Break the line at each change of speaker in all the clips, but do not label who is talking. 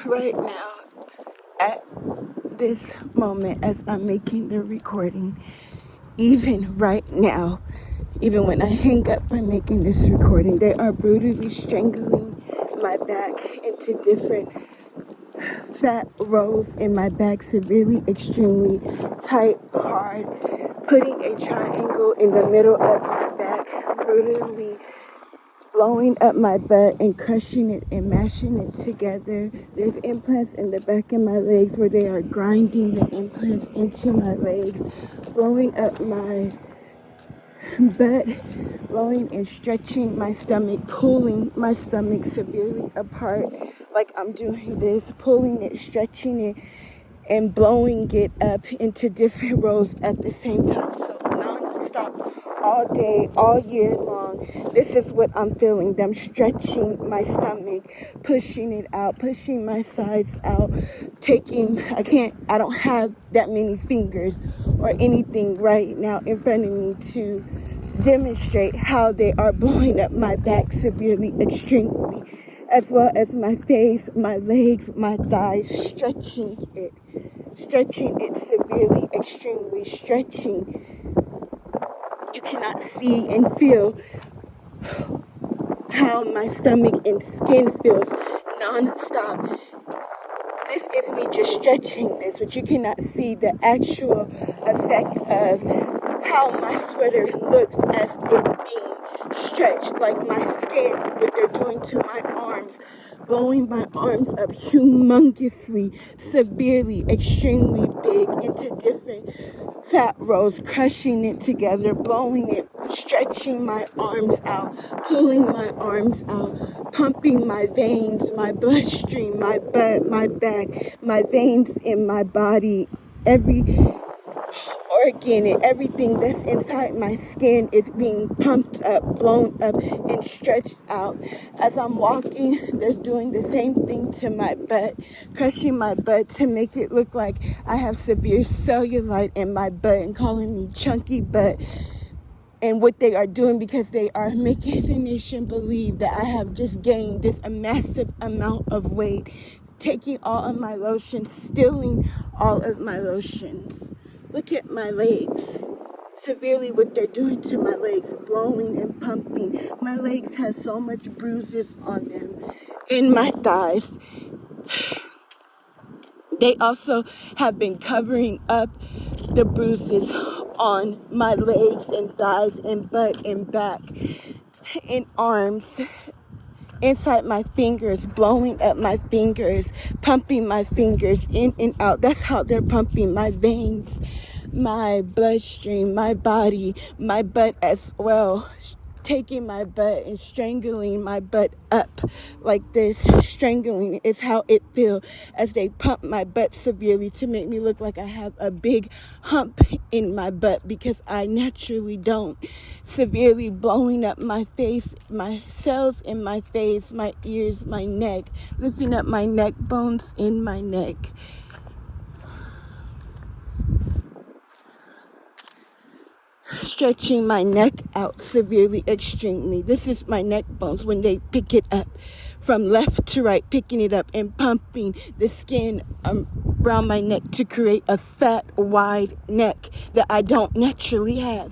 right now, at this moment, as I'm making the recording, even right now, even when I hang up from making this recording, they are brutally strangling my back into different fat rolls in my back, severely, extremely tight, hard, putting a triangle in the middle of my back, brutally blowing up my butt and crushing it and mashing it together. There's implants in the back of my legs where they are grinding the implants into my legs, blowing up my butt, blowing and stretching my stomach, pulling my stomach severely apart like I'm doing this, pulling it, stretching it, and blowing it up into different rolls at the same time. So non-stop, all day, all year long, this is what I'm feeling. Them stretching my stomach, pushing it out, pushing my sides out, I don't have that many fingers or anything right now in front of me to demonstrate how they are blowing up my back severely, extremely, as well as my face, my legs, my thighs, stretching it severely, extremely, stretching. You cannot see and feel how my stomach and skin feels non-stop. This is me just stretching this, but you cannot see the actual effect of how my sweater looks as it being stretched, like my skin, what they're doing to my arms, blowing my arms up humongously, severely, extremely big into different fat rolls, crushing it together, blowing it, stretching my arms out, pulling my arms out, pumping my veins, my bloodstream, my butt, my back, my veins in my body, every organ and everything that's inside my skin is being pumped up, blown up, and stretched out. As I'm walking, they're doing the same thing to my butt, crushing my butt to make it look like I have severe cellulite in my butt and calling me chunky butt. And what they are doing, because they are making the nation believe that I have just gained this massive amount of weight, taking all of my lotion, stealing all of my lotions. Look at my legs. Severely what they're doing to my legs, blowing and pumping. My legs have so much bruises on them. In my thighs. They also have been covering up the bruises on my legs and thighs and butt and back and arms. Inside my fingers, blowing up my fingers, pumping my fingers in and out. That's how they're pumping my veins, my bloodstream, my body, my butt as well. Taking my butt and strangling my butt up like this. Strangling is how it feels as they pump my butt severely to make me look like I have a big hump in my butt, because I naturally don't. Severely blowing up my face, my cells in my face, my ears, my neck, lifting up my neck bones in my neck. Stretching my neck out severely, extremely. This is my neck bones when they pick it up from left to right, picking it up and pumping the skin around my neck to create a fat, wide neck that I don't naturally have.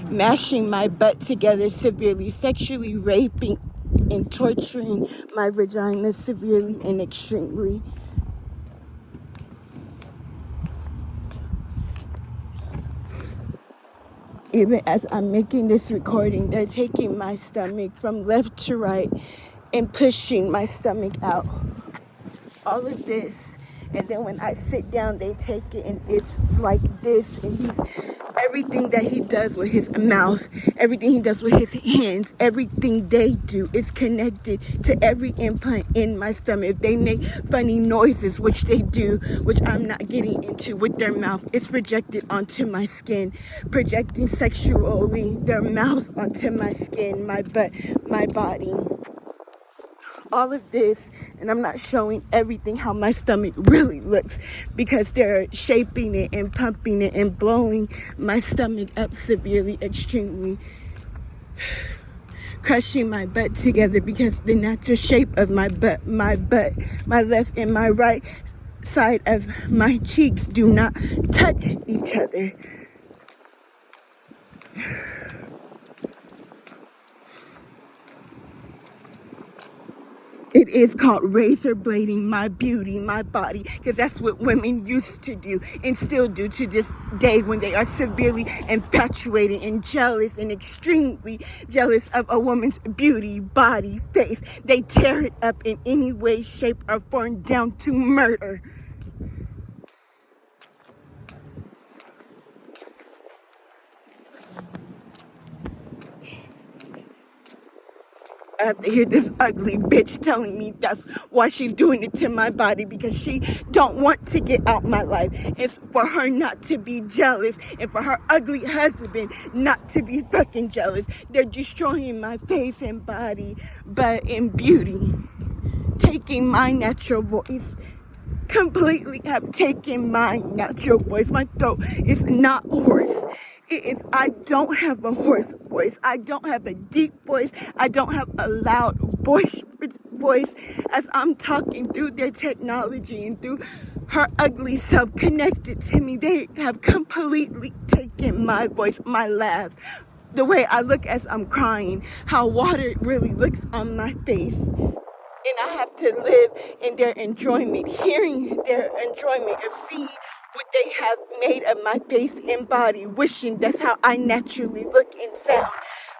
Mashing my butt together severely, sexually raping and torturing my vagina severely and extremely. Even as I'm making this recording, they're taking my stomach from left to right and pushing my stomach out. All of this. And then when I sit down, they take it and it's like this. And everything that he does with his mouth, everything he does with his hands, everything they do is connected to every implant in my stomach. If they make funny noises, which they do, which I'm not getting into with their mouth, it's projected onto my skin, projecting sexually their mouths onto my skin, my butt, my body. All of this, and I'm not showing everything how my stomach really looks, because they're shaping it and pumping it and blowing my stomach up severely, extremely, crushing my butt together because the natural shape of my butt, my left and my right side of my cheeks do not touch each other. It is called razor blading my beauty, my body, because that's what women used to do and still do to this day when they are severely infatuated and jealous and extremely jealous of a woman's beauty, body, face. They tear it up in any way, shape, or form down to murder. I have to hear this ugly bitch telling me that's why she's doing it to my body, because she don't want to get out my life. It's for her not to be jealous and for her ugly husband not to be fucking jealous. They're destroying my face and body, but in beauty, taking my natural voice. Completely have taken my natural voice. My throat is not hoarse. It is, I don't have a hoarse voice. I don't have a deep voice. I don't have a loud voice. As I'm talking through their technology and through her ugly self connected to me, they have completely taken my voice, my laugh, the way I look as I'm crying, how water really looks on my face. And I have to live in their enjoyment, hearing their enjoyment of seeing what they have made of my face and body, wishing that's how I naturally look and sound,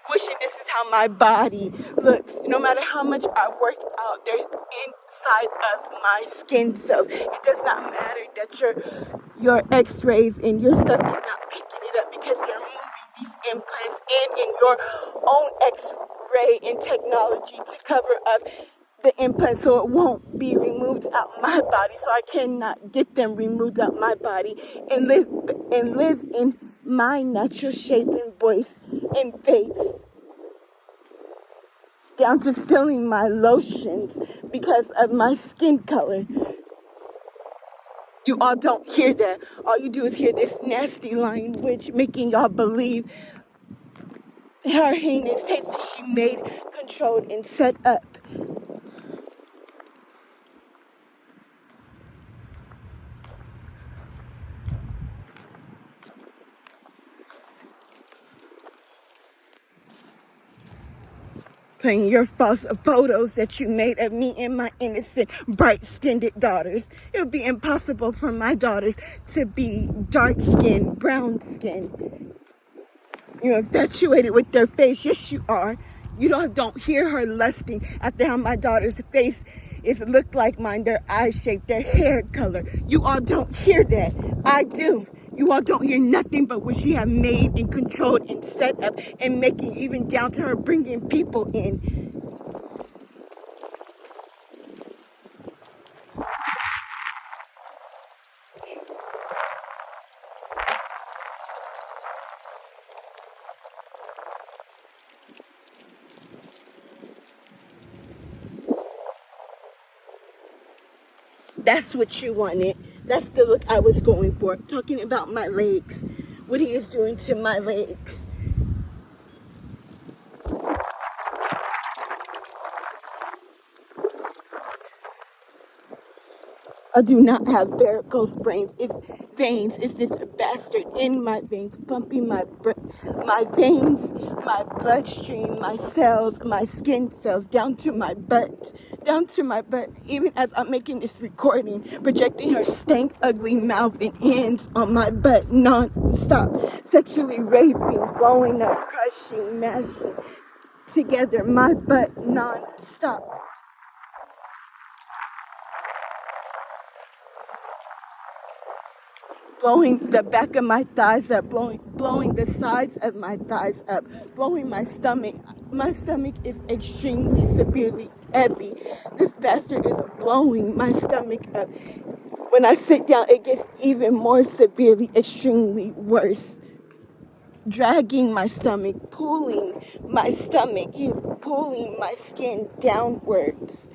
wishing this is how my body looks. No matter how much I work out, they're inside of my skin cells. It does not matter that your x-rays and your stuff is not picking it up, because they're moving these implants and in your own x-ray and technology to cover up the implant so it won't be removed out my body, so I cannot get them removed out my body and live in my natural shape and voice and face, down to stealing my lotions because of my skin color. You all don't hear that. All you do is hear this nasty lying witch making y'all believe her heinous tapes that she made, controlled, and set up. Playing your false photos that you made of me and my innocent, bright-skinned daughters. It would be impossible for my daughters to be dark-skinned, brown-skinned. You're infatuated with their face. Yes, you are. You don't hear her lusting after how my daughter's face is looked like mine, their eye shape, their hair color. You all don't hear that. I do. You all don't hear nothing but what she have made and controlled and set up and making, even down to her bringing people in. That's what you wanted. That's the look I was going for. Talking about my legs. What he is doing to my legs. I do not have varicose veins. It's this bastard in my veins, pumping my veins, my bloodstream, my cells, my skin cells, down to my butt. Even as I'm making this recording, projecting her stank, ugly mouth and hands on my butt, non-stop, sexually raping, blowing up, crushing, mashing together my butt, non-stop. Blowing the back of my thighs up, blowing the sides of my thighs up, blowing my stomach. My stomach is extremely severely heavy. This bastard is blowing my stomach up. When I sit down, it gets even more severely, extremely worse. Dragging my stomach, pulling my stomach. He's pulling my skin downwards.